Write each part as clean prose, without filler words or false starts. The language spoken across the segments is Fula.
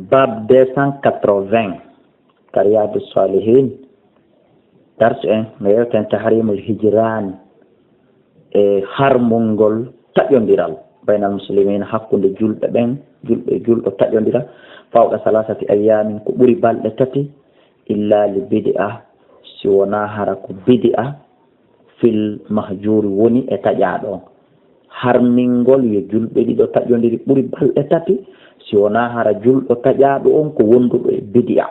bab 280 كرياض الصالحين درس ميوتن تحريم الهجران harmongol taƴƴodiral bayna almuslimin hakkude julɓe ɓen julɗo taƴƴodira fawqa salasati ayamin ko ɓuri balɗe tati illa li bid'a si wona hara ko bid'a fil mahjuri woni e taƴaɗo on harmingol yo julɓe ɗiɗo taƴƴodiri ɓuri balɗe tati si wona hara julɗo taƴaɗo on ko wonduɗo e bid'a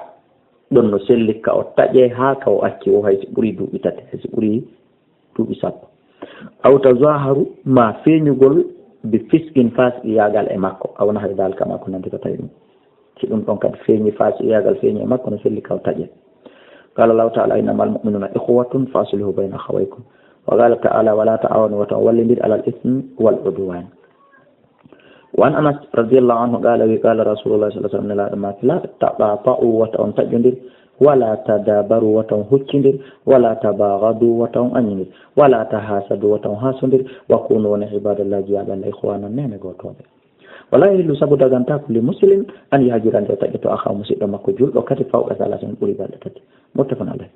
ɗon no selli ka o taƴe ha ka o acci o haysi ɓuri duuɓi tati haysi ɓuri duuɓi sappo aw tazaharu ma feeñugol bi fiskin fasiki yagal e makko awna hay dal kama ko nandi ko tawi ɗum si ɗum ɗon kadi feeñi fasiki yagal feeñi e makko no selli ka o taƴe qala allahu taala innamal mu'minuna ikhwatun faslihu bayna akhawaykum wa qala ta'ala wala ta'awanu wa tawallindir ala al-ithmi wal udwan وعن أنس رضي الله عنه قال قال رسول الله صلى الله عليه وسلم لا تقاطعوا وتون تجندر ولا تدابروا وتون هجندر ولا تباغضوا وتون أنيندر ولا تحاسدوا وتون حاسندر وكونوا عباد الله جعل إخوانا نعم غوتوبه ولا يحل سبدا غانتا كل مسلم أن يهاجر أن يتجت أخاه مسلم مكجول وكتب فوق ثلاثين قريبا لتت متفق عليه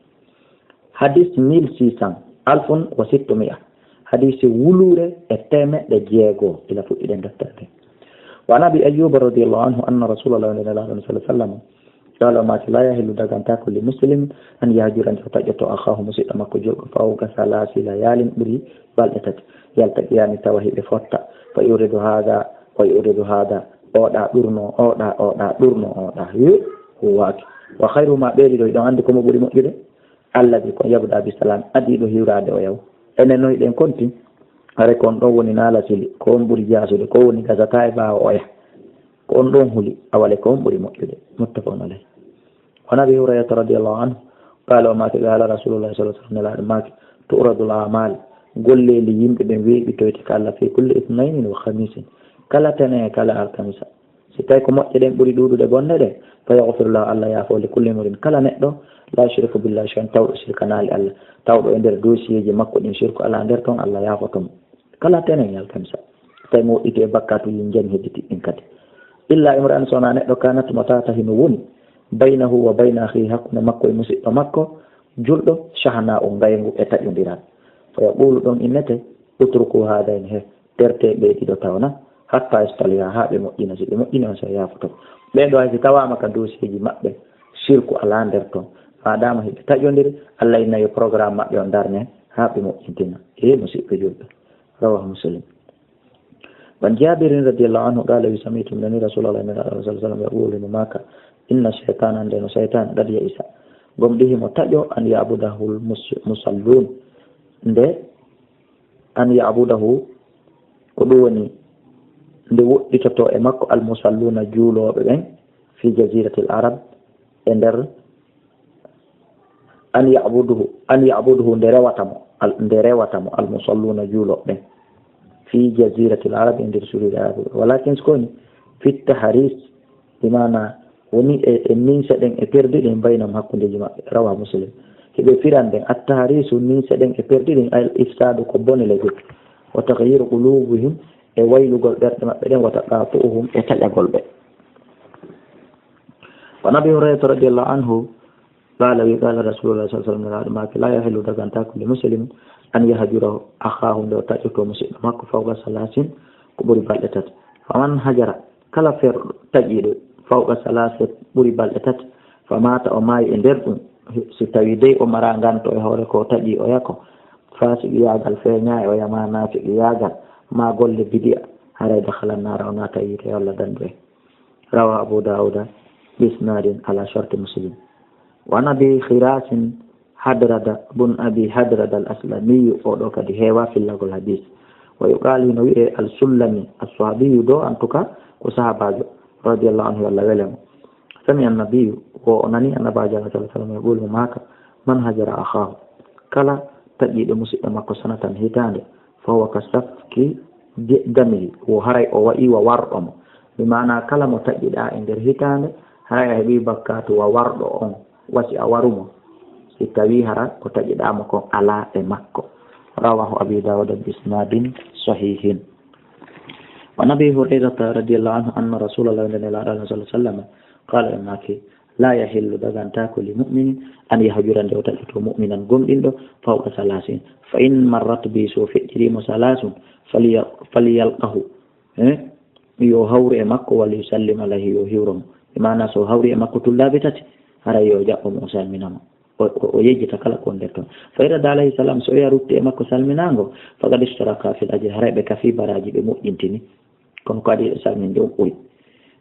حديث 1600 حديث ولورة التامة لجيغو إلى فوق إذن دفترته وعن أبي أيوب رضي الله عنه أن رسول الله صلى الله عليه وسلم قال ما لا يحل دغانتا كل مسلم أن يهاجر أن يتجت أخاه مسلم مكجول فوق 3 ليال بري بالتت يلتقيان توحيد فوتا فيريد هذا ويريد هذا أودا درنو هو وخير ما بيريدو إذا عندكم بري مؤجد الذي يبدأ بالسلام أديدو هيراد ويو enen no iɗen konti hare kon ɗon woni naala sili ko on ɓuri jasude ko woni gasata e ɓaawa oya ko on ɗon huli awale ko on ɓuri moƴƴude muttafaqun alayh wa abi hurayrata radiallahu anhu qala o maki qala rasulullahi sallallahu alaihi wasallam nelaɗo maki tu'radu al-a'mal golleeli yimɓe ɓe weeɓitoyte ka Allah fi kulli ithnainin wa khamisin kala tene kala alkamisa si tawi ko moƴƴe ɗen ɓuri ɗuɗude bonde ɗe fa yaghfirullahu Allah yaafo li kulli murin kala neɗɗo la shirku billahi shay'an tawɗo shirkanali Allah tawɗo e nder dossier ji makko ɗin shirku ala nder toon Allah yaafotomo kala tenen alkamisa tawi mo woɗɗiti e bakkatuji jen hedditi ɗin kadi illa imran sona neɗɗo kanat mo tata hino woni baynahu wa bayna akhihi hakkude makko e musidɗo makko julɗo shahna o ngaygu e taƴodiral fa yaqulu ɗon innete utruku hadain he terte ɓe ɗiɗo tawna hatta yastaliha ha ɓe moƴƴina si ɓe moƴƴini on so yaafotomo ɓeɗo haysi tawama ka dossier ji maɓɓe shirku ala nder toon fadama heɓe taƴodiri Allah inna yo programme maɓɓe o darne ha ɓe moƴƴintina musidɓe julɓe rawahu muslim wan jabirin radiallahu anhu qala wi samitu min rasulullah sallallahu alaihi wasallam yaqulu maka inna shaytana ndeno shaytan qad ya'isa gomɗihimo taƴo an yabudahu musallun nde an yabudahu ko ɗum woni nde woɗɗitoto e makko almusalluna juuloɓe ɓen fi jaziratil arab e nder an ya'buduhu nde rewatamo almusalluna juuloɓe ɓen fi jaziratil arab e nder suudi arab walakin skoni fit tahris bimana woni e ninse ɗen e perdiɗen baynam hakkudeji maɓɓe rawa muslim heɓe firan ɗen attahrisu ninse ɗen e perdiɗen al ifsadu ko bone legol wa taghyiru qulubihim e waylugol ɓerɗe maɓɓe ɗen wa taqatu'uhum e taƴagol ɓe wa nabi hurayrata radiallahu anhu قال وقال رسول الله صلى الله عليه وسلم لا يحل دغانتا كل مسلم أن يهجر أخاه لو تأتيته مسلم ماكو فوق 30 كبري بالتات فمن هجر كلا فر تجد فوق 3 بري بالتات فمات أو ماي اندرد ستويدي أمرا غانتو هوركو تجي أياكو فاسق ياغال فينيا أو يما نافق ياغال ما قول بديع هذا دخل النار وناتا يتي ولا دندوي روى أبو داود بإسناد على شرط مسلم وعن أبي خراس حضرد بن أبي حضرد الأسلمي أودوك دي هوا في اللغة الحديث ويقال إنه السلمي الصحابي دو أنتك وصحابه رضي الله عنه والله ولم سمع النبي وأنني أنا باجا صلى الله عليه وسلم يقول معك من هجر أخاه كلا تجد مسلم قصنة هتان فهو كسفك دمه وهري أوئي وورم بمعنى كلمة تجد عند هتان هري هبي بكات وورم wasi a warumo si tawi hara ko taƴiɗama kon ala e makko rawahu abi dawud bi isnadin sahihin wa nabi hurairata radiyallahu anhu anna rasulullah sallallahu alaihi wasallam qala innaki la yahillu dagantako li mu'minin an yahjurande o taƴi to mu'minan gomɗinɗo fawqa salasin fa in marrat bi so feƴƴirimo salasun faliyalqahu yo hawru e makko walla yusallim alayhi yo hiwromo e mana so hawri e makko tullaɓe tati haray yo jaɓɓomo o salminamo o yejjita kala kon nder toon fa irada alayhi salam so oya rutti e makko salminago faqad istaraka fil ajri haray ɓe kafi baraji ɓe moƴƴintini kono ko adi salminde on ɓuri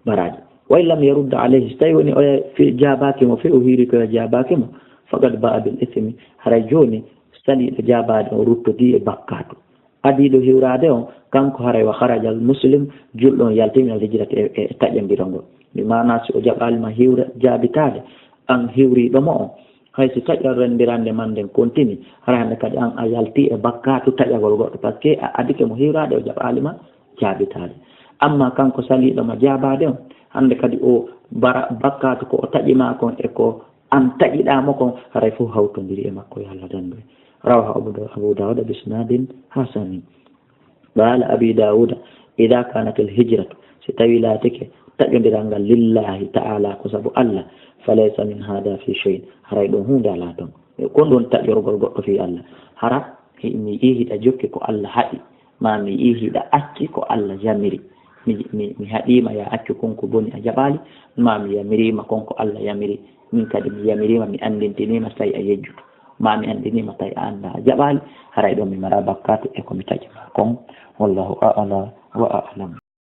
baraji wa in lam yarudda alayhi so tawi woni oya jabakimo fe o hiiri koya jabakimo faqad ba'a bil ithmi haray joni saliɗo jabade o ruttodi e bakkatu adiɗo hiwrade on kanko haray wa haraja al muslim julɗo on yaltiminal hijrata e taƴƴondirongol mi mana si o jaɓalima hiwra jaabitade an hiwriɗomo on hayso taƴol rendirande man nden continue hara hande kadi an a yalti e bakkatu taƴagol goɗɗo par ce que a adike mo hiwrade o jaɓalima jaabitade amma kanko saliɗoma jabade on hande kadi o bakkatu ko o taƴima kon e ko an taƴiɗamo kon haray fof hawtodiri e makko yo Allah dandu rawaha abu dawuda bisnadin hasanin qala abi dawuda ida kanat al hijratu si tawi laatike taƴodirangal lillahi ta'ala ko sabu Allah falaysa min hada fi shay haray ɗon hunde ala toon kon ɗon taƴorgol goɗɗo fi Allah hara mi yihiɗa jokki ko Allah haɗi ma mi yihiɗa acci ko Allah jamiri mi haɗima ya accu konko boni a jaɓali ma mi yamirima konko Allah yamiri min kadi mi yamirima mi andintinima so tawi a yejjuto ma mi andinima tawi a anda a jaɓali haray ɗon mi mara bakkatu e ko mi taƴima kon wallahu a'la wa a'lam.